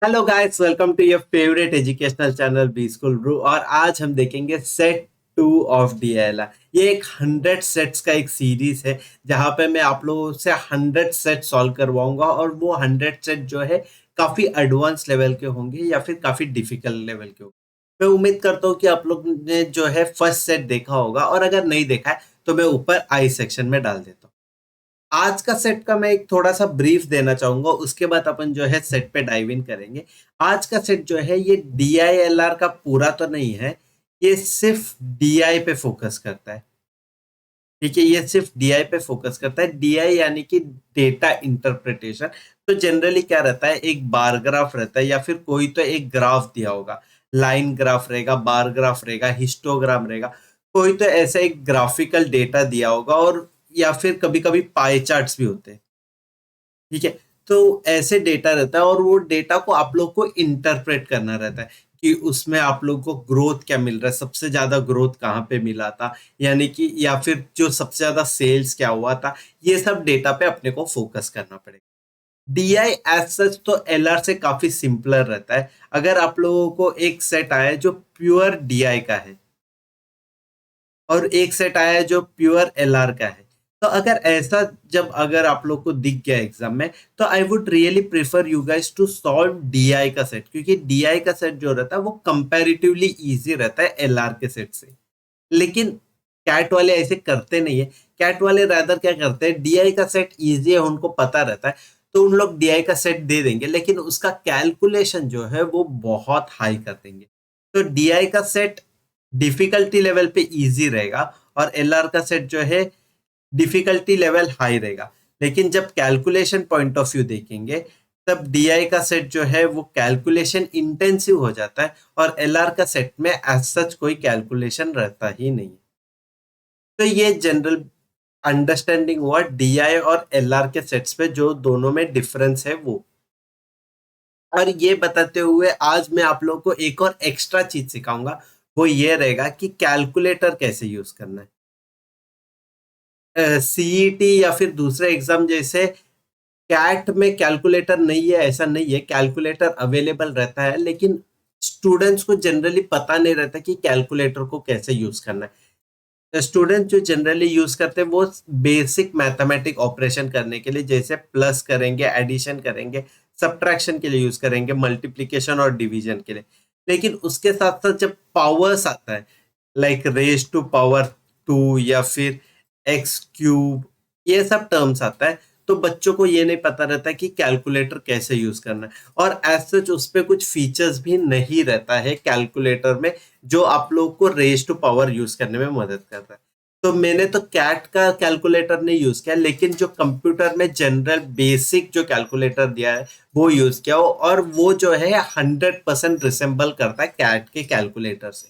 Hello guys, welcome to your favourite educational channel B school Brew. और आज हम देखेंगे सेट 2 ऑफ डीएलआर। ये एक 100 सेट्स का एक सीरीज है जहां पे मैं आप लोगों से 100 सेट सॉल्व करवाऊंगा, और वो 100 सेट जो है काफी एडवांस लेवल के होंगे या फिर काफी डिफिकल्ट लेवल के होंगे। मैं उम्मीद करता हूँ कि आप लोग ने जो है फर्स्ट सेट देखा होगा, और अगर नहीं देखा है तो मैं ऊपर आई सेक्शन में डाल देता हूँ। आज का सेट का मैं एक थोड़ा सा ब्रीफ देना चाहूंगा, उसके बाद अपन जो है सेट पे डाइव इन करेंगे। आज का सेट जो है ये डीआईएलआर का पूरा तो नहीं है, ये सिर्फ डीआई पे फोकस करता है। ठीक है, ये सिर्फ डीआई पे फोकस करता है। डीआई यानी कि डेटा इंटरप्रिटेशन। तो जनरली क्या रहता है, एक बार ग्राफ रहता है या फिर कोई तो एक ग्राफ दिया होगा। लाइन ग्राफ रहेगा, बार ग्राफ रहेगा, हिस्टोग्राम रहेगा। कोई तो ऐसा एक ग्राफिकल डेटा दिया होगा, और या फिर कभी कभी पाई चार्ट्स भी होते हैं। ठीक है, तो ऐसे डेटा रहता है, और वो डेटा को आप लोग को इंटरप्रेट करना रहता है कि उसमें आप लोग को ग्रोथ क्या मिल रहा है, सबसे ज्यादा ग्रोथ कहाँ पे मिला था, यानी कि या फिर जो सबसे ज्यादा सेल्स क्या हुआ था। ये सब डेटा पे अपने को फोकस करना पड़ेगा। डीआई एज सच तो एलआर से काफी सिंपलर रहता है। अगर आप लोगों को एक सेट आया है जो प्योर डीआई का है, और एक सेट आया है जो प्योर एलआर का है, तो अगर ऐसा जब अगर आप लोग को दिख गया एग्जाम में, तो I would really prefer you guys to solve DI का सेट, क्योंकि डीआई का सेट जो रहता है वो कंपैरेटिवली इजी रहता है एलआर के सेट से। लेकिन कैट वाले ऐसे करते नहीं है। कैट वाले रादर क्या करते हैं, डीआई का सेट इजी है, उनको पता रहता है, तो उन लोग डीआई का सेट दे देंगे, लेकिन उसका कैलकुलेशन जो है वो बहुत हाई कर देंगे। तो डीआई का सेट डिफिकल्टी लेवल पे इजी रहेगा, और एलआर का सेट जो है डिफिकल्टी लेवल हाई रहेगा। लेकिन जब कैलकुलेशन पॉइंट ऑफ व्यू देखेंगे, तब डीआई का सेट जो है वो कैलकुलेशन इंटेंसिव हो जाता है, और एलआर का सेट में एज सच कोई कैलकुलेशन रहता ही नहीं। तो ये जनरल अंडरस्टैंडिंग हुआ डीआई और एलआर के सेट्स पे जो दोनों में डिफरेंस है वो। और ये बताते हुए आज मैं आप लोगों को एक और एक्स्ट्रा चीज सिखाऊंगा। वो ये रहेगा कि कैलकुलेटर कैसे यूज करना है। सीईटी या फिर दूसरे एग्जाम जैसे कैट में कैलकुलेटर नहीं है ऐसा नहीं है, कैलकुलेटर अवेलेबल रहता है, लेकिन स्टूडेंट्स को जनरली पता नहीं रहता कि कैलकुलेटर को कैसे यूज करना है। स्टूडेंट जो जनरली यूज करते हैं वो बेसिक मैथमेटिक ऑपरेशन करने के लिए, जैसे प्लस करेंगे, एडिशन करेंगे, सब्ट्रैक्शन के लिए यूज करेंगे, मल्टीप्लिकेशन और डिवीजन के लिए। लेकिन उसके साथ साथ जब पावर्स आता है, लाइक रेज टू पावर 2 या फिर एक्स क्यूब, ये सब टर्म्स आता है, तो बच्चों को ये नहीं पता रहता कि कैलकुलेटर कैसे यूज करना है। और एज सच उस पे कुछ फीचर्स भी नहीं रहता है कैलकुलेटर में, जो आप लोग को रेज टू पावर यूज करने में मदद करता है। तो मैंने तो कैट का कैलकुलेटर नहीं यूज किया, लेकिन जो कंप्यूटर में जनरल बेसिक जो कैलकुलेटर दिया है वो यूज किया, और वो जो है 100% रिसेंबल करता है कैट के कैलकुलेटर से।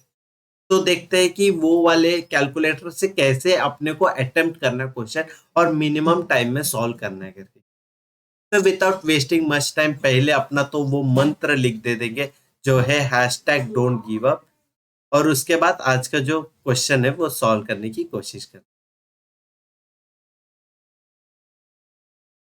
तो देखते हैं कि वो वाले कैलकुलेटर से कैसे अपने को अटेम्प्ट करना है क्वेश्चन, और मिनिमम टाइम में सॉल्व करना है करके। तो विदाउट वेस्टिंग मच टाइम पहले अपना तो वो मंत्र लिख दे देंगे, जो है हैशटैग डोंट गिव अप। और उसके बाद आज का जो क्वेश्चन है वो सॉल्व करने की कोशिश करें।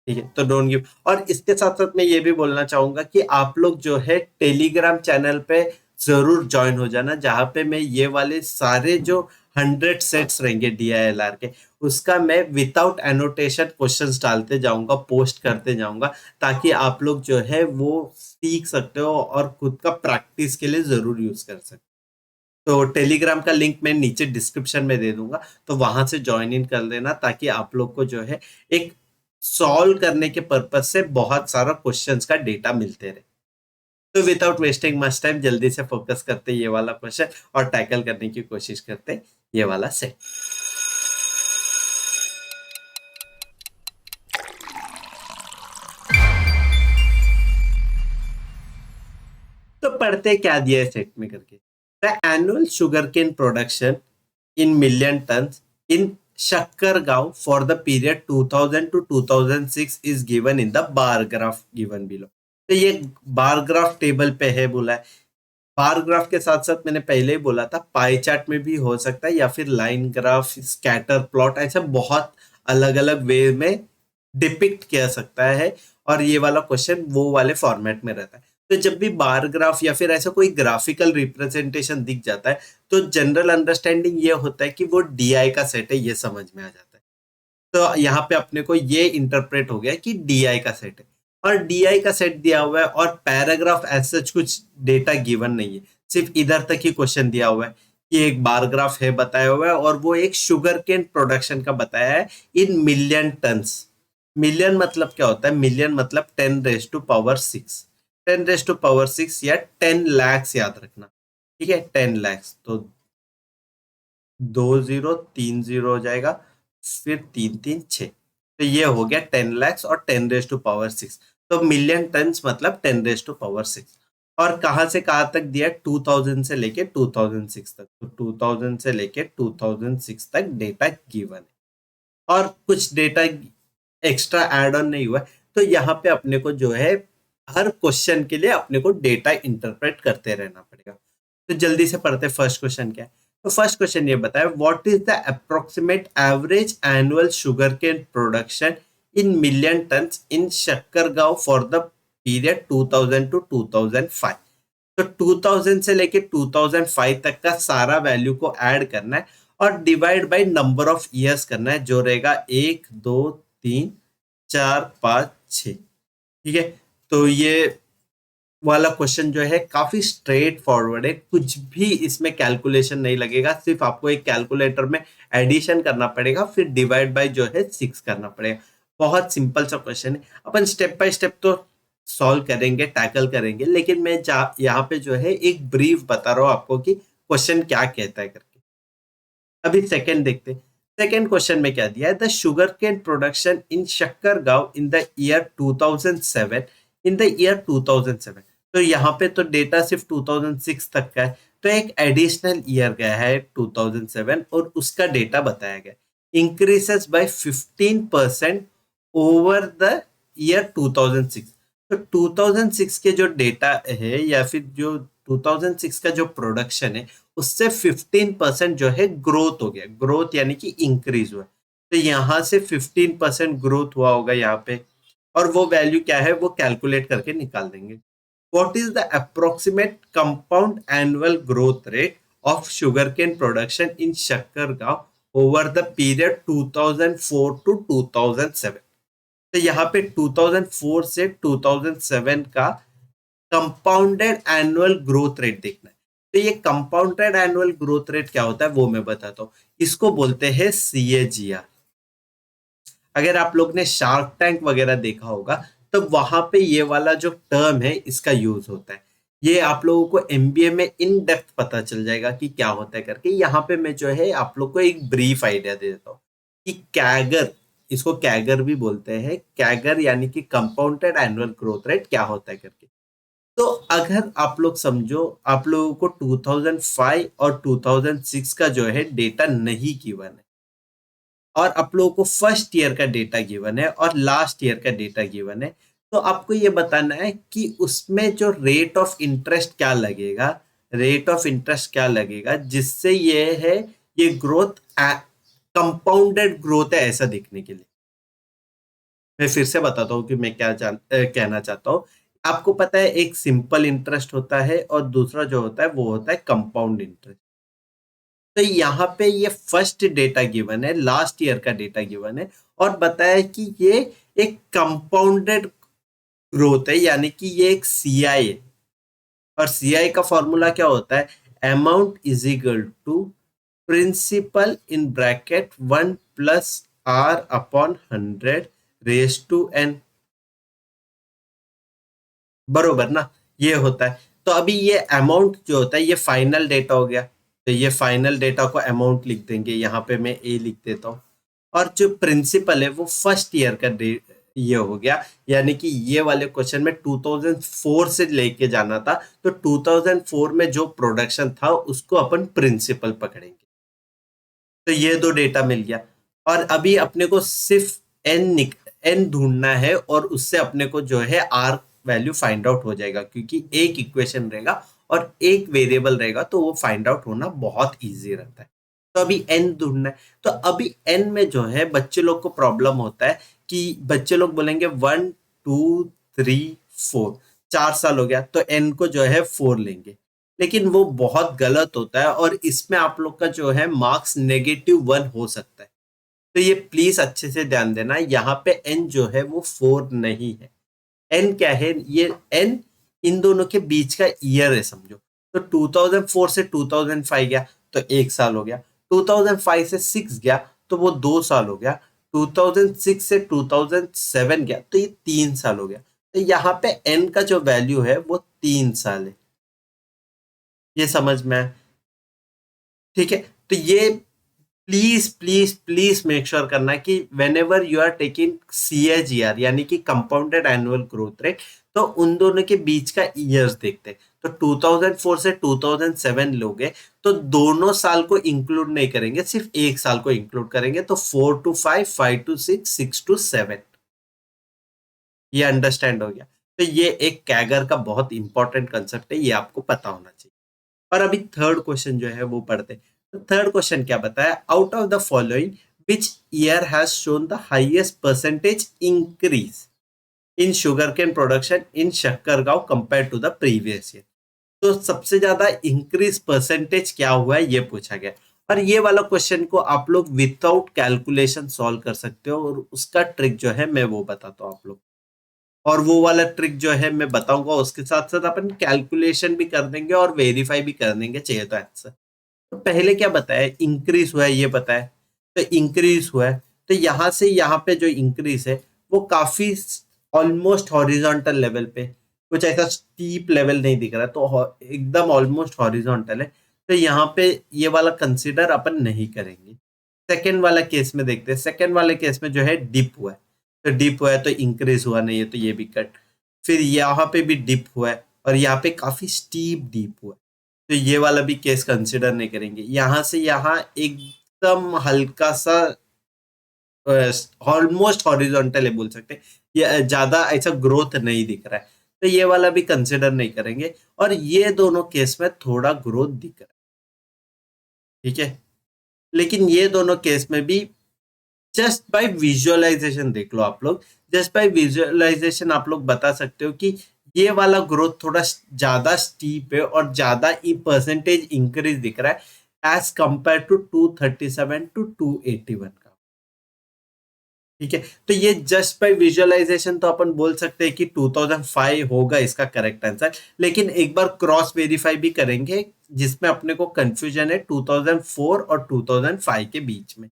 ठीक है, तो डोंट गिव। और इसके साथ साथ मैं ये भी बोलना चाहूंगा कि आप लोग जो है टेलीग्राम चैनल पे जरूर ज्वाइन हो जाना, जहां पे मैं ये वाले सारे जो 100 सेट्स रहेंगे डीआईएलआर के, उसका मैं विदाउट एनोटेशन क्वेश्चंस डालते जाऊंगा, पोस्ट करते जाऊंगा, ताकि आप लोग जो है वो सीख सकते हो और खुद का प्रैक्टिस के लिए जरूर यूज कर सकते हो। तो टेलीग्राम का लिंक मैं नीचे डिस्क्रिप्शन में दे दूंगा, तो वहां से ज्वाइन इन कर लेना, ताकि आप लोग को जो है एक सॉल्व करने के पर्पज से बहुत सारा क्वेश्चंस का डेटा मिलते रहे। तो विदाउट वेस्टिंग मच टाइम जल्दी से फोकस करते ये वाला क्वेश्चन, और टैकल करने की कोशिश करते ये वाला सेट। तो पढ़ते क्या दिया है सेट में करके। The annual sugar cane production in million tons in Shakkargaon for the period 2000 to 2006 is given in the bar graph given below। तो ये बार ग्राफ टेबल पे है बोला है। बार ग्राफ के साथ साथ मैंने पहले ही बोला था पाई चार्ट में भी हो सकता है, या फिर लाइन ग्राफ, स्कैटर प्लॉट, ऐसा बहुत अलग अलग वे में डिपिक्ट किया सकता है। और ये वाला क्वेश्चन वो वाले फॉर्मेट में रहता है। तो जब भी बार ग्राफ या फिर ऐसा कोई ग्राफिकल रिप्रेजेंटेशन दिख जाता है तो जनरल अंडरस्टैंडिंग ये होता है कि वो डीआई का सेट है, ये समझ में आ जाता है। तो यहाँ पे अपने को ये इंटरप्रेट हो गया कि डीआई का सेट है, और डीआई का सेट दिया हुआ है और पैराग्राफ एज सच कुछ डेटा गिवन नहीं है, सिर्फ इधर तक ही क्वेश्चन दिया हुआ है कि एक बार ग्राफ है बताया हुआ है और वो एक शुगर केन प्रोडक्शन का बताया है इन मिलियन टन्स। मिलियन मतलब क्या होता है? मिलियन मतलब 10⁻⁶, 10⁻⁶ या 10 lakhs, याद रखना। ठीक है, 10 lakhs तो 2 0 3 0 हो जाएगा, फिर 3 3 6, तो ये हो गया 10 lakhs और 10⁻⁶। तो मिलियन टन्स मतलब 10⁻⁶। और कहाँ से कहाँ तक दिया? 2000 से लेके 2006 तक, तो 2000 से लेके 2006 तक डेटा गिवन है, और कुछ डेटा एक्स्ट्रा एड ऑन नहीं हुआ है। तो यहाँ पे अपने को जो है हर क्वेश्चन के लिए अपने को डेटा इंटरप्रेट करते रहना पड़ेगा। तो जल्दी से पढ़ते, फर्स्ट क्वेश्चन क्या है। तो फर्स्ट क्वेश्चन ये बताया, what is the approximate average annual sugar cane production in million tons in Shakkargaon for the period 2000 to 2005। तो 2000 से लेके 2005 तक का सारा वैल्यू को ऐड करना है और divide by number of years करना है, जो रहेगा 1 2 3 4 5 6। ठीक है, तो ये वाला क्वेश्चन जो है काफी स्ट्रेट फॉरवर्ड है, कुछ भी इसमें कैलकुलेशन नहीं लगेगा, सिर्फ आपको एक कैलकुलेटर में एडिशन करना पड़ेगा, फिर डिवाइड बाय जो है 6 करना पड़ेगा। बहुत सिंपल सा क्वेश्चन है, अपन स्टेप बाय स्टेप तो सॉल्व करेंगे, टैकल करेंगे, लेकिन मैं यहाँ पे जो है एक ब्रीफ बता रहा हूँ आपको कि क्वेश्चन क्या कहता है करके। अभी सेकंड देखते हैं। सेकंड क्वेश्चन में क्या दिया है, the sugar cane production in Shakkar Gaon in the year 2007, in the year 2007। तो यहाँ पे तो डेटा सिर्फ 2006 तक का है, तो एक एडिशनल ईयर गया है 2007 और उसका डेटा बताया गया, increases by 15% over the year 2006। तो 2006 के जो डेटा है या फिर जो 2006 का जो प्रोडक्शन है उससे 15% जो है ग्रोथ हो गया, ग्रोथ यानी कि इंक्रीज हुआ। तो यहाँ से 15% ग्रोथ हुआ होगा यहाँ पे, और वो वैल्यू क्या है वो कैलकुलेट करके निकाल देंगे। What is the approximate compound annual growth rate of sugarcane production in Shakkargaon over the period 2004 to 2007। तो यहाँ पे 2004 से 2007 का कंपाउंडेड एनुअल ग्रोथ रेट देखना है। तो ये कंपाउंडेड एनुअल ग्रोथ रेट क्या होता है वो मैं बताता हूँ, इसको बोलते हैं CAGR। अगर आप लोग ने शार्क टैंक वगैरह देखा होगा तो वहां पे ये वाला जो टर्म है इसका यूज होता है। ये आप लोगों को MBA में इन डेप्थ पता चल जाएगा कि क्या होता है करके। यहाँ पे मैं जो है आप लोग को एक ब्रीफ आइडिया दे देता हूँ कि कैगर, इसको कैगर भी बोलते हैं, कैगर यानी कि कंपाउंडेड एनुअल ग्रोथ रेट क्या होता है करके। तो अगर आप लोग समझो, आप लोगों को 2005 और 2006 का जो है डेटा नहीं गिवन है, और आप लोगों को फर्स्ट ईयर का डेटा गिवन है और लास्ट ईयर का डेटा गिवन है, तो आपको ये बताना है कि उसमें जो रेट ऑफ इंटरेस्ट क्या लगेगा, रेट ऑफ इंटरेस्ट क्या लगेगा जिससे ये है, ये ग्रोथ कंपाउंडेड ग्रोथ है ऐसा दिखने के लिए। मैं फिर से बताता हूँ कि मैं क्या कहना चाहता हूँ। आपको पता है एक सिंपल इंटरेस्ट होता है और दूसरा जो होता है वो होता है कंपाउंड इंटरेस्ट। तो यहाँ पे ये फर्स्ट डेटा गिवन है, लास्ट ईयर का डेटा गिवन है, और बताया है कि ये एक कंपाउंडेड ग्रोथ है, यानी कि ये एक CI है। और CI का फॉर्मूला क्या होता है? Amount is equal to principal in bracket 1 plus R upon 100 raise to n, बरोबर ना? ये होता है। तो अभी ये अमाउंट जो होता है ये फाइनल डेटा हो गया, तो ये फाइनल डेटा को अमाउंट लिख देंगे, यहाँ पे मैं A लिख देता हूँ। और जो प्रिंसिपल है वो फर्स्ट ईयर का ये हो गया, यानी कि ये वाले क्वेश्चन में 2004 से लेके जाना था, तो 2004 में जो प्रोडक्शन था उसको अपन प्रिंसिपल पकड़ेंगे। तो ये दो डेटा मिल गया, और अभी अपने को सिर्फ एन ढूंढना है, और उससे अपने को जो है आर वैल्यू फाइंड आउट हो जाएगा, क्योंकि एक इक्वेशन रहेगा और एक वेरिएबल रहेगा, तो वो फाइंड आउट होना बहुत इजी रहता है। तो अभी एन ढूंढना है, तो अभी एन में जो है बच्चे लोग को प्रॉब्लम होता है कि बच्चे लोग बोलेंगे 1 2 3 4, 4 साल हो गया तो n को जो है 4 लेंगे, लेकिन वो बहुत गलत होता है और इसमें आप लोग का जो है मार्क्स -1 हो सकता है। तो ये प्लीज अच्छे से ध्यान देना, यहाँ पे n जो है वो 4 नहीं है। n क्या है, ये n इन दोनों के बीच का ईयर है समझो। तो 2004 से 2005 गया तो 1 साल हो गया, 2005 से 6 गया तो वो 2 साल हो गया, 2006 से 2007 गया तो ये 3 साल हो गया। तो यहाँ पे n का जो वैल्यू है वो 3 साल है। ये समझ में आया? ठीक है, तो ये please please please make sure करना कि whenever you are taking CAGR यानी कि कंपाउंडेड एनुअल ग्रोथ रेट, तो उन दोनों के बीच का ईयर्स देखते हैं। तो 2004 से 2007 लोगे तो दोनों साल को इंक्लूड नहीं करेंगे, सिर्फ एक साल को इंक्लूड करेंगे। तो 4 to 5, 5 to 6, 6 to 7। ये अंडरस्टैंड हो गया? तो ये एक कैगर का बहुत इंपॉर्टेंट कंसेप्ट है, ये आपको पता होना चाहिए। और अभी थर्ड क्वेश्चन जो है वो पढ़ते हैं। तो थर्ड क्वेश्चन क्या बताया, out of the following which year has shown the highest percentage increase in sugar cane production in Shakkargaon compare to the previous year. तो सबसे ज्यादा इंक्रीज परसेंटेज क्या हुआ है ये पूछा गया। और ये वाला क्वेश्चन को आप लोग विदाउट कैलकुलेशन सॉल्व कर सकते हो, और उसका ट्रिक जो है मैं वो बताता हूँ आप लोग। और वो वाला ट्रिक जो है मैं बताऊंगा, उसके साथ साथ अपन कैलकुलेशन भी कर देंगे और वेरीफाई भी कर देंगे चाहिए तो आंसर। तो पहले क्या बताया, इंक्रीज हुआ है ये बताया। तो इंक्रीज हुआ है तो यहां से यहाँ पे जो इंक्रीज है वो काफी ऑलमोस्ट हॉरिजॉन्टल लेवल पे, कुछ ऐसा स्टीप लेवल नहीं दिख रहा है, तो एकदम ऑलमोस्ट हॉरिजॉन्टल है। तो यहाँ पे ये वाला कंसिडर अपन नहीं करेंगे। सेकेंड वाला केस में देखते हैं। सेकेंड वाले केस में जो है डिप हुआ है, तो डिप हुआ है तो इंक्रीज हुआ नहीं है, तो ये भी कट। फिर यहाँ पे भी डिप हुआ है और यहाँ पे काफी स्टीप डिप हुआ है, तो ये वाला भी केस कंसिडर नहीं करेंगे। यहाँ से यहाँ एकदम हल्का सा ऑलमोस्ट हॉरिजॉन्टल है बोल सकते हैं, ये ज्यादा ऐसा ग्रोथ नहीं दिख रहा है, तो ये वाला भी कंसिडर नहीं करेंगे। और ये दोनों केस में थोड़ा ग्रोथ दिख रहा है, ठीक है। लेकिन ये दोनों केस में भी जस्ट बाय विजुअलाइजेशन देख लो आप लोग, जस्ट बाय विजुअलाइजेशन आप लोग बता सकते हो कि ये वाला ग्रोथ थोड़ा ज्यादा स्टीप है और ज्यादा परसेंटेज इंक्रीज दिख रहा है एज कंपेयर टू 237 टू 281 का, ठीक है। तो ये जस्ट बाय विजुअलाइजेशन तो अपन बोल सकते हैं कि 2005 होगा इसका करेक्ट आंसर, लेकिन एक बार क्रॉस वेरीफाई भी करेंगे जिसमें अपने को कंफ्यूजन है 2004 और 2005 के बीच में,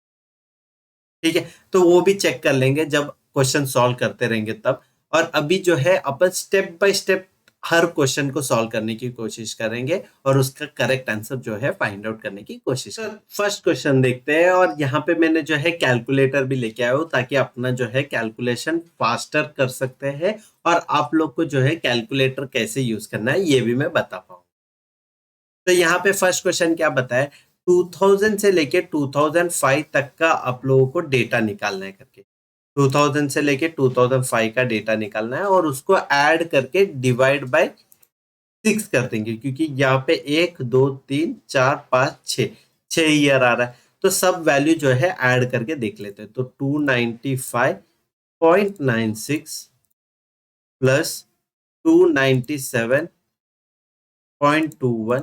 ठीक है। तो वो भी चेक कर लेंगे जब क्वेश्चन सॉल्व करते रहेंगे तब। और अभी जो है अपन स्टेप बाय स्टेप हर क्वेश्चन को सॉल्व करने की कोशिश करेंगे और उसका करेक्ट आंसर जो है फाइंड आउट करने की कोशिश करेंगे। फर्स्ट क्वेश्चन देखते हैं, और यहाँ पे मैंने जो है कैलकुलेटर भी लेके आया हूँ ताकि अपना जो है कैलकुलेशन फास्टर कर सकते हैं, और आप लोग को जो है कैलकुलेटर कैसे यूज करना है ये भी मैं बता पाऊँ। तो यहाँ पे फर्स्ट क्वेश्चन क्या बताया, 2000 से लेके 2005 तक का आप लोगों को डेटा निकालना है करके। 2000 से लेके 2005 का डेटा निकालना है और उसको ऐड करके डिवाइड बाय 6 कर देंगे, क्योंकि यहाँ पे 1 2 3 4 5 6 ईयर आ रहा है। तो सब वैल्यू जो है ऐड करके देख लेते हैं। तो 295.96 प्लस 297.21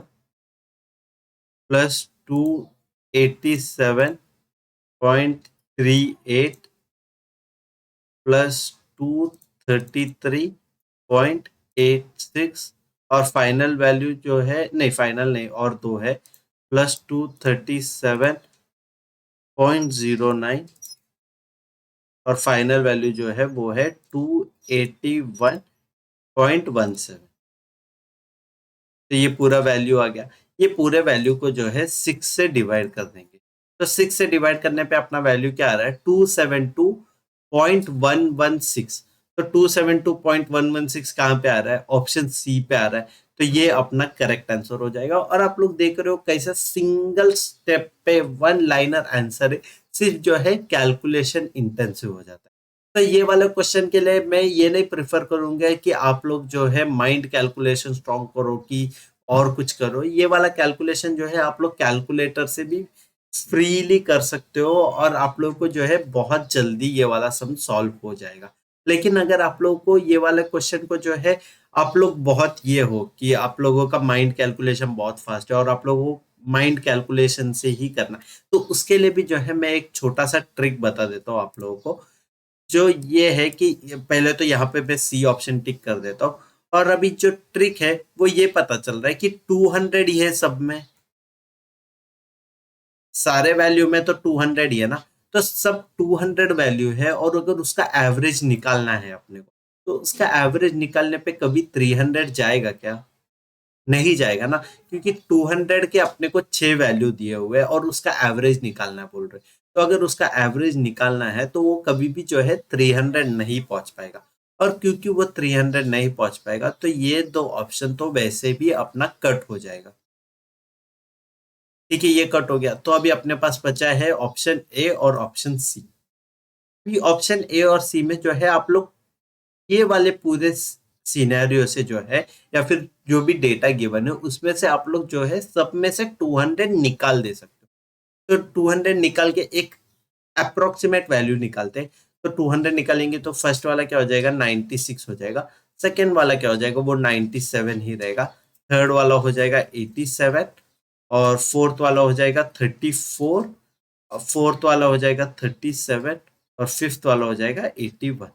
प्लस 287.38 प्लस 233.86, और फाइनल वैल्यू जो है, नहीं फाइनल नहीं और दो है, प्लस 237.09, और फाइनल वैल्यू जो है वो है 281.17। तो ये पूरा वैल्यू आ गया। ये पूरे वैल्यू को जो है 6 से डिवाइड कर देंगे। तो 6 से डिवाइड करने पे अपना वैल्यू क्या आ रहा है, 272.116। तो 272.116 कहाँ पे आ रहा है, ऑप्शन सी पे आ रहा है। तो ये अपना करेक्ट आंसर हो जाएगा। और आप लोग देख रहे हो कैसा सिंगल स्टेप पे वन लाइनर आंसर है, सिर्फ जो है कैलकुलेशन इंटेंसिव हो जाता है। तो ये वाला क्वेश्चन के लिए मैं ये नहीं प्रेफर करूंगा कि आप लोग जो है माइंड कैलकुलेशन स्ट्रॉन्ग करो कि और कुछ करो। ये वाला कैलकुलेशन जो है आप लोग कैलकुलेटर से भी फ्रीली कर सकते हो, और आप लोग को जो है बहुत जल्दी ये वाला सम सॉल्व हो जाएगा। लेकिन अगर आप लोग को ये वाला क्वेश्चन को जो है आप लोग बहुत ये हो कि आप लोगों का माइंड कैलकुलेशन बहुत फास्ट है और आप लोगों को माइंड कैलकुलेशन से ही करना है। तो उसके लिए भी जो है मैं एक छोटा सा ट्रिक बता देता हूँ आप लोगों को, जो ये है कि पहले तो यहाँ पे मैं सी ऑप्शन टिक कर देता हूँ। और अभी जो ट्रिक है वो ये पता चल रहा है कि 200 ही है सब में, सारे वैल्यू में तो 200 ही है ना। तो सब 200 वैल्यू है और अगर उसका एवरेज निकालना है अपने को, तो उसका एवरेज निकालने पे कभी 300 जाएगा क्या? नहीं जाएगा ना, क्योंकि 200 के अपने को 6 वैल्यू दिए हुए हैं और उसका एवरेज निकालना बोल रहे। तो अगर उसका एवरेज निकालना है तो वो कभी भी जो है 300 नहीं पहुंच पाएगा। और क्योंकि वो 300 नहीं पहुंच पाएगा तो ये दो ऑप्शन तो वैसे भी अपना कट हो जाएगा। ठीक है, ये कट हो गया तो अभी अपने पास बचा है ऑप्शन ए और ऑप्शन सी। अभी ऑप्शन ए और सी में जो है आप लोग ये वाले पूरे सिनेरियो से जो है या फिर जो भी डेटा गिवन है उसमें से आप लोग जो है सब में से 200 निकाल दे सकते हो। तो 200 निकाल के एक अप्रोक्सीमेट वैल्यू निकालते हैं। तो 200 निकालेंगे तो फर्स्ट वाला क्या हो जाएगा, 96 हो जाएगा। सेकेंड वाला क्या हो जाएगा, वो 97 ही रहेगा। थर्ड वाला हो जाएगा 87 और फोर्थ वाला हो जाएगा 34 और फोर्थ वाला हो जाएगा 37 और फिफ्थ वाला हो जाएगा 81।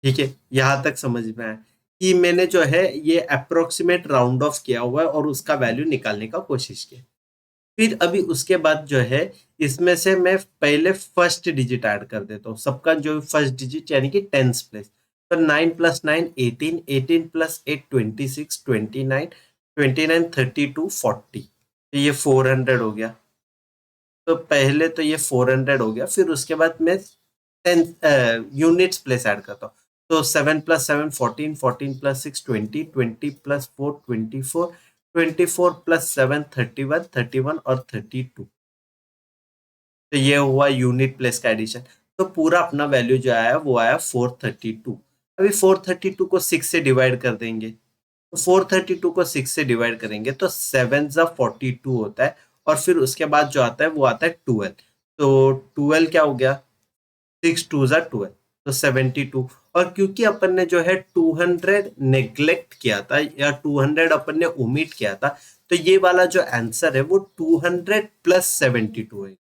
ठीक है, यहाँ तक समझ में आया कि मैंने जो है ये अप्रोक्सीमेट राउंड ऑफ किया हुआ है और उसका वैल्यू निकालने का कोशिश किया। फिर अभी उसके बाद जो है इसमें से मैं पहले फर्स्ट डिजिट ऐड कर देता हूँ, सबका जो फर्स्ट डिजिट यानी कि टेंस प्लेस। तो 9 प्लस 9 18, 18 प्लस 8 26, 29, 29 32 40। तो ये 400 हो गया। तो पहले तो ये 400 हो गया, फिर उसके बाद मैं 10 यूनिट्स प्लेस ऐड करता हूँ। तो 7 प्लस 7 14, 14 प्लस 6 20, 20 प्लस 4 24, 24 प्लस 7 31, 31 और 32। तो ये हुआ यूनिट प्लेस का एडिशन। तो पूरा अपना वैल्यू जो आया वो आया 432। अभी 432 को 6 से डिवाइड कर देंगे। तो 432 को 6 से डिवाइड करेंगे तो 7 जा 42 होता है। और फिर उसके बाद जो आता है वो आता है 12। तो 12 क्या हो गया, 6 टू जा 12, तो 72। और क्योंकि अपन ने जो है 200 नेग्लेक्ट किया था या 200 अपन ने ओमिट किया था, तो ये वाला जो आंसर है वो 200 प्लस 72 है।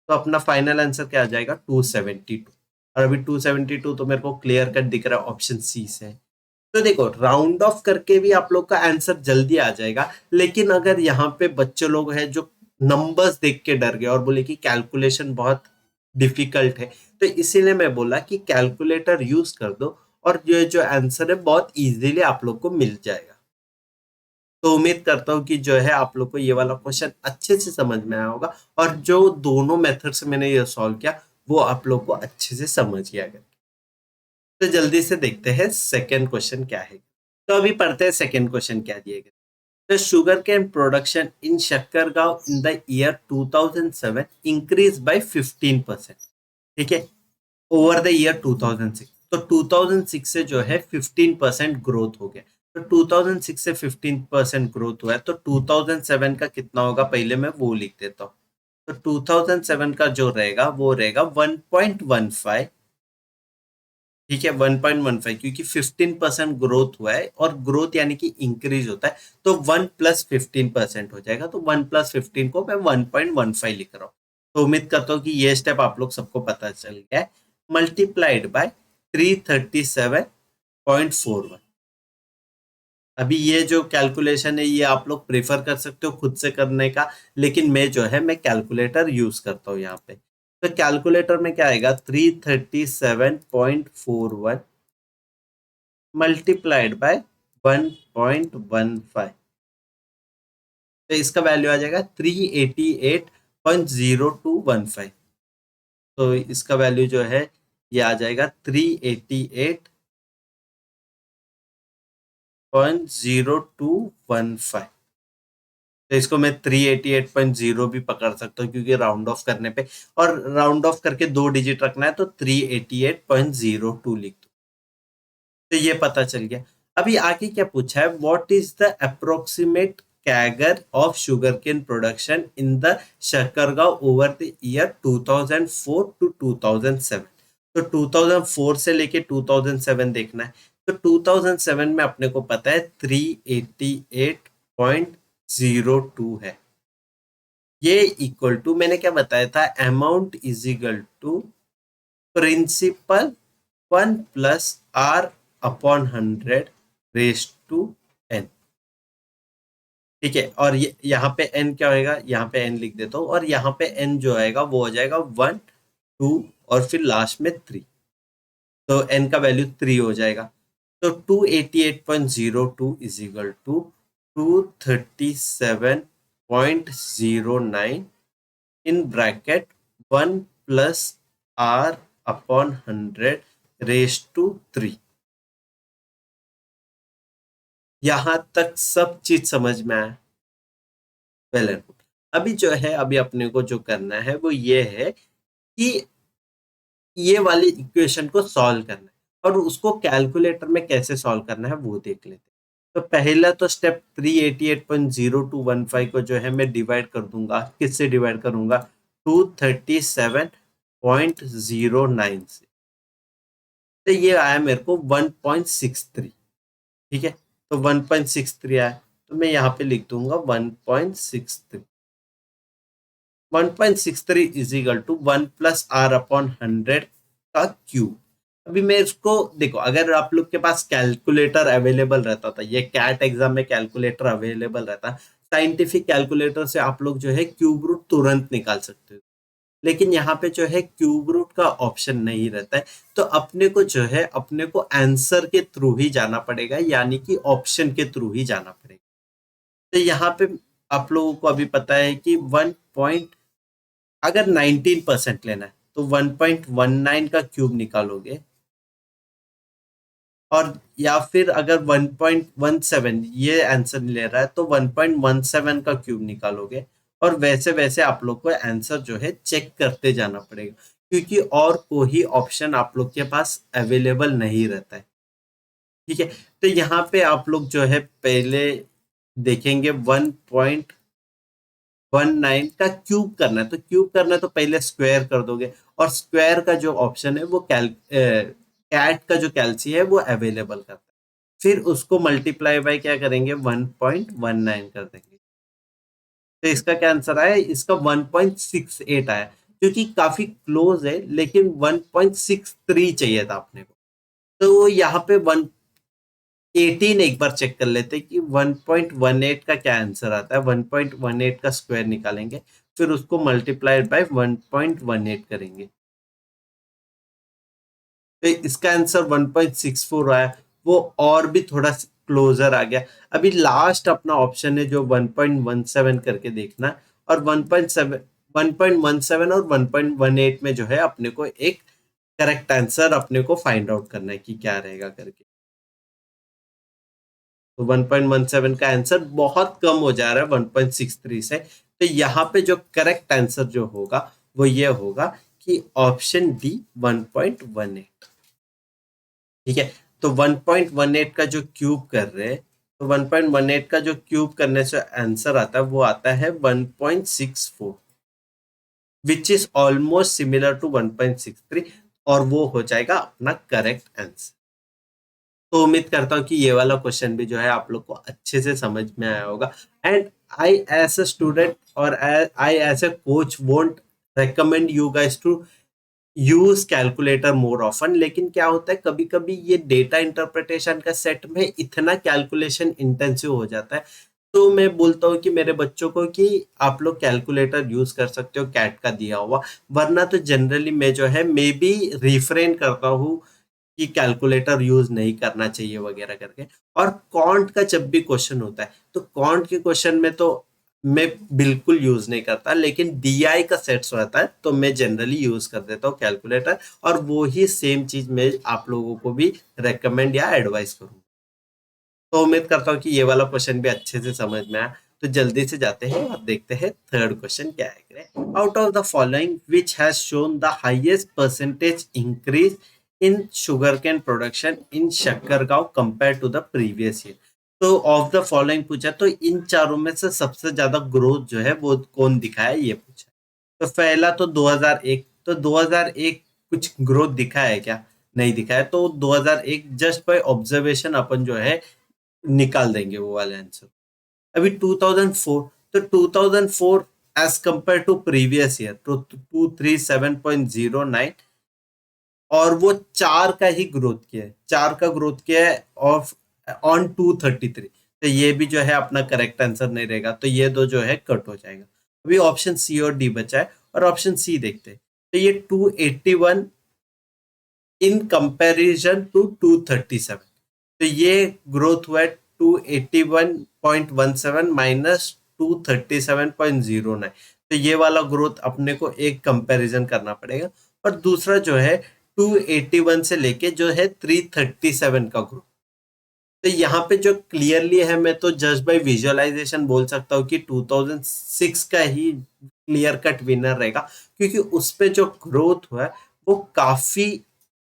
तो अपना फाइनल आंसर क्या आ जाएगा, 272। और अभी 272 तो मेरे को क्लियर कट दिख रहा है ऑप्शन सी से। तो देखो राउंड ऑफ करके भी आप लोग का आंसर जल्दी आ जाएगा, लेकिन अगर यहाँ पे बच्चे लोग हैं जो नंबर्स देख के डर गए और बोले कि कैलकुलेशन बहुत डिफिकल्ट है, तो इसीलिए मैं बोला कि कैलकुलेटर यूज कर दो और ये जो आंसर है बहुत इजीली आप लोग को मिल जाएगा। तो उम्मीद करता हूँ कि जो है आप लोग को ये वाला क्वेश्चन अच्छे से समझ में आया होगा और जो दोनों मेथड से मैंने ये सॉल्व किया वो आप लोग को अच्छे से समझ गया। तो जल्दी से देखते हैं सेकेंड क्वेश्चन क्या है। तो अभी पढ़ते हैं सेकेंड क्वेश्चन क्या दिए गए। The sugarcane production in Shakkargaon in the year 2007 increased by 15%। ठीक है, ओवर द ईयर 2006। तो 2006 से जो है 15% ग्रोथ हो गया। तो 2006 से 15% ग्रोथ हुआ है तो 2007 का कितना होगा पहले मैं वो लिख देता हूँ। तो 2007 का जो रहेगा वो रहेगा 1.15। ठीक है, 1.15 क्योंकि 15% ग्रोथ हुआ है और ग्रोथ यानी कि इंक्रीज होता है। तो 1 प्लस 15% हो जाएगा। तो 1 प्लस 15 को मैं 1.15 लिख रहा हूँ। तो उम्मीद करता हूँ कि ये स्टेप आप लोग सबको पता चल गया है। Multiplied by 337.41। अभी ये जो कैलकुलेशन है ये आप लोग प्रेफर कर सकते हो खुद से करने का, लेकिन मैं जो है मैं कैलकुलेटर यूज करता हूँ यहाँ पे। तो कैलकुलेटर में क्या आएगा, 337.41 मल्टीप्लाइड बाय 1.15। तो इसका वैल्यू आ जाएगा 388.0215। तो इसका वैल्यू जो है ये आ जाएगा 388.0215। तो इसको मैं 388.0 भी पकड़ सकता हूँ क्योंकि राउंड ऑफ करने पे, और राउंड ऑफ करके 2 डिजिट रखना है तो 388.02 लिख दो। तो ये पता चल गया। अभी आगे क्या पूछा है, what is the approximate CAGR of sugarcane production in the Shakargaon over the year 2004 to 2007। तो 2004 से लेके 2007 देखना है। तो 2007 में अपने को पता है 388.02 है। ये इक्वल टू मैंने क्या बताया था, amount is equal to principal 1 plus are upon 100 raise to n. ठीक है, और यहाँ पे n क्या होएगा, यहाँ पे n लिख देता हूँ, और यहाँ पे n जो आएगा वो हो जाएगा 1 2 और फिर लास्ट में 3, तो n का वैल्यू 3 हो जाएगा। तो 288.02 is equal to 237.09 in bracket 1 plus are upon 100 raise to 3। यहां तक सब चीज समझ में आया? Well and good. अभी जो है, अभी अपने को जो करना है वो ये है कि ये वाली इक्वेशन को सॉल्व करना है, और उसको कैलकुलेटर में कैसे सॉल्व करना है वो देख लेते हैं। तो पहला तो स्टेप 388.0215 को जो है मैं डिवाइड कर दूंगा, किससे डिवाइड करूंगा, 237.09 से। तो ये आया मेरे को 1.63। ठीक है, तो 1.63 आया, तो मैं यहाँ पे लिख दूंगा 1.63। 1.63 is equal to 1 plus are upon 100 का क्यूब। अभी मैं इसको देखो, अगर आप लोग के पास कैलकुलेटर अवेलेबल रहता था, ये कैट एग्जाम में कैलकुलेटर अवेलेबल रहता, साइंटिफिक कैलकुलेटर से आप लोग जो है क्यूब रूट तुरंत निकाल सकते हो, लेकिन यहाँ पे जो है क्यूब रूट का ऑप्शन नहीं रहता है। तो अपने को जो है, अपने को आंसर के थ्रू ही जाना पड़ेगा, यानी कि ऑप्शन के थ्रू ही जाना पड़ेगा। तो यहाँ पे आप लोगों को अभी पता है कि 1 पॉइंट, अगर 19% लेना है तो 1.19 का क्यूब निकालोगे, और या फिर अगर 1.17 ये आंसर ले रहा है तो 1.17 का क्यूब निकालोगे, और वैसे वैसे आप लोग को आंसर जो है चेक करते जाना पड़ेगा, क्योंकि और कोई ऑप्शन आप लोग के पास अवेलेबल नहीं रहता है। ठीक है, तो यहाँ पे आप लोग जो है पहले देखेंगे 1.19 का क्यूब करना है, तो क्यूब करना है तो पहले स्क्वायर कर दोगे, और स्क्वायर का जो ऑप्शन है वो कैट का जो कैलसी है वो अवेलेबल करता है। फिर उसको मल्टीप्लाई बाय क्या करेंगे, 1.19 कर देंगे। तो इसका क्या आंसर आया, इसका 1.68 आया, क्योंकि काफी क्लोज है, लेकिन 1.63 चाहिए था अपने को। तो यहाँ पे 118 एक बार चेक कर लेते हैं कि 1.18 का क्या आंसर आता है। 1.18 का स्क्वायर निकालेंगे, फिर उसको मल्टीप्लाइड बाय 1.18 करेंगे, तो इसका आंसर 1.64 आया, वो और भी थोड़ा क्लोजर आ गया। अभी लास्ट अपना ऑप्शन है जो 1.17 करके देखना, और 1.17 और 1.18 में जो है अपने को एक करेक्ट आंसर अपने को फाइंड आउट करना है कि क्या रहेगा करके। तो 1.17 का आंसर बहुत कम हो जा रहा है 1.63 से, तो यहाँ पे जो करेक्ट आंसर जो होगा वो ये होगा कि ऑप्शन डी 1.18। ठीक है, तो 1.18 का जो क्यूब कर रहे हैं, तो 1.18 का जो क्यूब करने से आंसर आता है वो आता है 1.64, which is almost similar to 1.63, और वो हो जाएगा अपना करेक्ट आंसर। तो उम्मीद करता हूँ कि ये वाला क्वेश्चन भी जो है आप लोग को अच्छे से समझ में आया होगा। And I as a student और I as a coach won't recommend you guys to use calculator more often, लेकिन क्या होता है कभी कभी ये डेटा इंटरप्रिटेशन का सेट में इतना कैलकुलेशन इंटेंसिव हो जाता है, तो मैं बोलता हूँ कि मेरे बच्चों को कि आप लोग कैलकुलेटर यूज कर सकते हो कैट का दिया हुआ, वरना तो जनरली मैं जो है मे बी रिफ्रेन करता हूँ कि कैलकुलेटर यूज नहीं करना चाहिए वगैरह करके। और कॉन्ट का जब भी क्वेश्चन होता है तो कॉन्ट के क्वेश्चन में तो मैं बिल्कुल यूज नहीं करता, लेकिन डीआई का सेट्स रहता है तो मैं जनरली यूज कर देता हूँ कैलकुलेटर, और वो ही सेम चीज मैं आप लोगों को भी रेकमेंड या एडवाइस करूँ। तो उम्मीद करता हूँ कि ये वाला क्वेश्चन भी अच्छे से समझ में आया। तो जल्दी से जाते हैं और देखते हैं थर्ड क्वेश्चन क्या है। Out of the following which has shown the highest percentage increase in sugar cane production in Shakkargaon compare to the previous year. तो ऑफ द फॉलोइंग पूछा, तो इन चारों में से सबसे ज्यादा ग्रोथ जो है वो कौन दिखाया ये पूछा। तो पहला तो 2001, तो 2001 कुछ ग्रोथ दिखा है क्या? नहीं दिखा है, तो 2001 जस्ट बाय ऑब्जर्वेशन अपन जो है निकाल देंगे वो वाला आंसर। अभी 2004, तो 2004 as compare to previous year तो 237.09, और वो 4 का ही ग्रोथ किया है, 4 का ग्रोथ किया है ऑफ ऑन 233। तो ये भी जो है अपना करेक्ट आंसर नहीं रहेगा, तो ये दो जो है कट हो जाएगा। अभी ऑप्शन सी और डी बचा है, और ऑप्शन सी देखते हैं। तो ये 281 इन कंपैरिजन टू 237, तो ये ग्रोथ हुआ है 281.17 माइनस 237.09। तो ये वाला ग्रोथ अपने को एक कंपैरिजन करना पड़ेगा, और दूसरा जो है 281 से लेके जो है 337 का ग्रोथ। तो यहाँ पे जो क्लियरली है, मैं तो जस्ट बाय विजुअलाइजेशन बोल सकता हूँ कि 2006 का ही क्लियर कट विनर रहेगा, क्योंकि उस पे जो ग्रोथ हुआ है वो काफी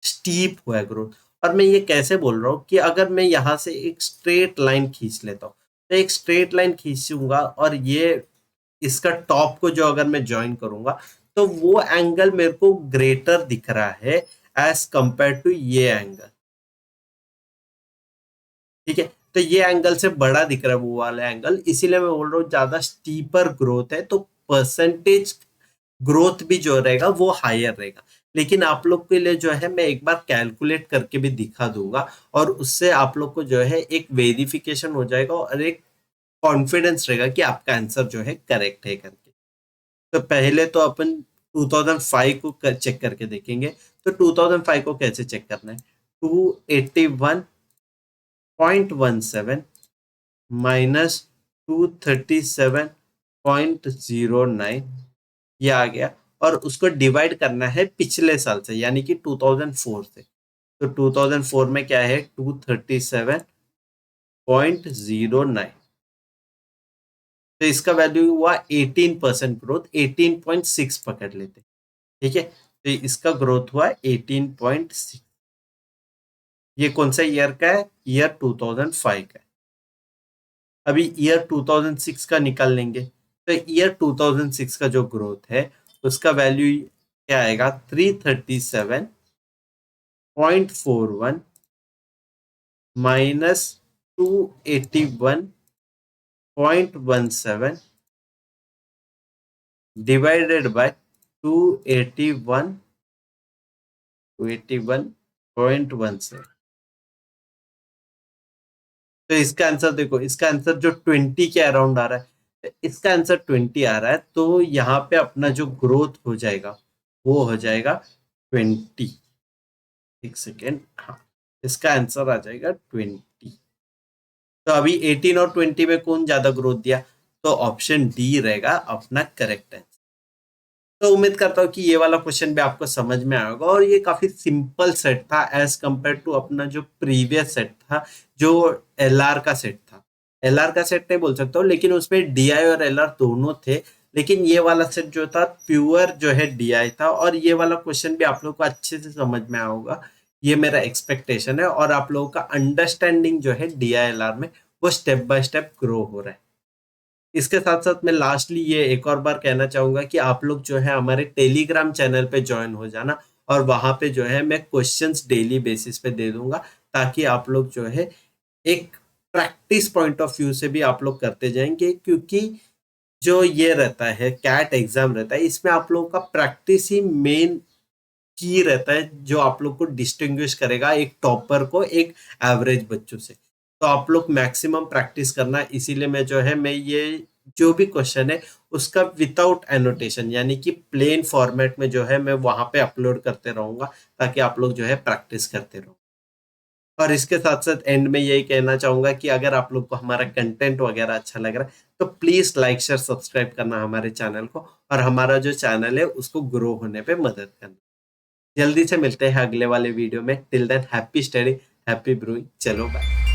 स्टीप हुआ है ग्रोथ। और मैं ये कैसे बोल रहा हूँ कि अगर मैं यहाँ से एक स्ट्रेट लाइन खींच लेता हूँ, तो एक स्ट्रेट लाइन खींचूंगा, और ये इसका टॉप को जो अगर मैं ज्वाइन करूंगा, तो वो एंगल मेरे को ग्रेटर दिख रहा है एज कंपेयर टू ये एंगल। ठीक है, तो ये एंगल से बड़ा दिख रहा है वो वाला एंगल, इसीलिए मैं बोल रहा हूँ ज्यादा स्टीपर ग्रोथ है, तो परसेंटेज ग्रोथ भी जो रहेगा वो हायर रहेगा। लेकिन आप लोग के लिए जो है मैं एक बार कैलकुलेट करके भी दिखा दूंगा, और उससे आप लोग को जो है एक वेरिफिकेशन हो जाएगा, और एक कॉन्फिडेंस रहेगा कि आपका आंसर जो है करेक्ट है करके। तो पहले तो अपन 2005 को चेक करके देखेंगे। तो 2005 को कैसे चेक करना है? 281.17 माइनस 237.09, ये आ गया, और उसको डिवाइड करना है पिछले साल से, यानी कि 2004 से। तो 2004 में क्या है? 237.09, तो इसका वैल्यू हुआ 18% ग्रोथ, 18.6 पकड़ लेते। ठीक है, तो इसका ग्रोथ हुआ 18.6। ये कौन सा ईयर का है? ईयर 2005 का है। अभी ईयर 2006 का निकाल लेंगे, तो ईयर 2006 का जो ग्रोथ है उसका वैल्यू क्या आएगा? 337.41 माइनस 281.17 डिवाइडेड बाय 281.17। तो इसका आंसर देखो, इसका आंसर जो 20 के अराउंड आ रहा है, इसका आंसर 20 आ रहा है, तो यहाँ पे अपना जो ग्रोथ हो जाएगा वो हो जाएगा 20। एक सेकेंड, हाँ, इसका आंसर आ जाएगा 20। तो अभी 18 और 20 में कौन ज्यादा ग्रोथ दिया? तो ऑप्शन डी रहेगा अपना करेक्ट आंसर। तो उम्मीद करता हूँ कि ये वाला क्वेश्चन भी आपको समझ में आएगा, और ये काफी सिंपल सेट था एज कंपेयर टू अपना जो प्रीवियस सेट था, जो एलआर का सेट था। एलआर का सेट नहीं बोल सकता हूँ, लेकिन उसमें डीआई और एलआर दोनों थे। लेकिन ये वाला सेट जो था प्योर जो है डीआई था, और ये वाला क्वेश्चन भी आप लोग को अच्छे से समझ में आया होगा, ये मेरा एक्सपेक्टेशन है। और आप लोगों का अंडरस्टैंडिंग जो है डीआई एलआर में वो स्टेप बाय स्टेप ग्रो हो रहा है। इसके साथ साथ मैं लास्टली ये एक और बार कहना चाहूंगा कि आप लोग जो है हमारे टेलीग्राम चैनल पे ज्वाइन हो जाना, और वहां पे जो है मैं क्वेश्चंस डेली बेसिस पे दे दूंगा, ताकि आप लोग जो है एक प्रैक्टिस पॉइंट ऑफ व्यू से भी आप लोग करते जाएंगे। क्योंकि जो ये रहता है कैट एग्जाम रहता है, इसमें आप लोगों का प्रैक्टिस ही मेन की रहता है, जो आप लोग को डिस्टिंग्विश करेगा एक टॉपर को एक एवरेज बच्चों से। तो आप लोग मैक्सिमम प्रैक्टिस करना, इसीलिए मैं ये जो भी क्वेश्चन है उसका विदाउट एनोटेशन यानी कि प्लेन फॉर्मेट में जो है मैं वहां पे अपलोड करते रहूंगा, ताकि आप लोग जो है प्रैक्टिस करते रहो। और इसके साथ साथ एंड में यही कहना चाहूंगा कि अगर आप लोग को हमारा कंटेंट वगैरह अच्छा लग रहा है, तो प्लीज लाइक शेयर सब्सक्राइब करना हमारे चैनल को, और हमारा जो चैनल है उसको ग्रो होने पे मदद करना। जल्दी से मिलते हैं अगले वाले वीडियो में। Till than happy study, happy brewing. चलो बाय।